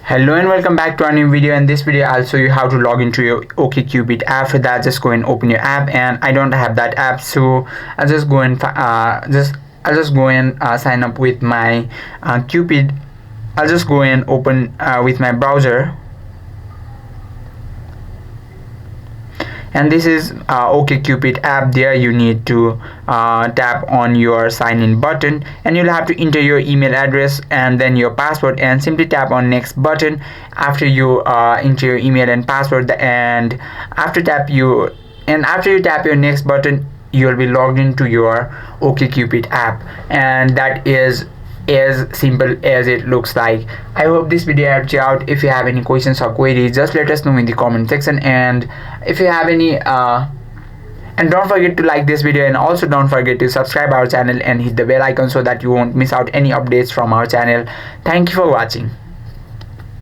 Hello and welcome back to a new video. In this video I'll show you how to log into your OkCupid app. For that, just go and open your app, and I don't have that app, so I'll just go and sign up with my Cupid. I'll just go and open with my browser, and this is OkCupid app. There you need to tap on your sign in button, and you'll have to enter your email address and then your password, and simply tap on next button after you enter your email and password. And after you tap your next button, you'll be logged into your OkCupid app, and that is as simple as it looks like. I hope this video helped you out. If you have any questions or queries, just let us know in the comment section, and if you have any and don't forget to like this video, and also don't forget to subscribe our channel and hit the bell icon so that you won't miss out any updates from our channel. Thank you for watching.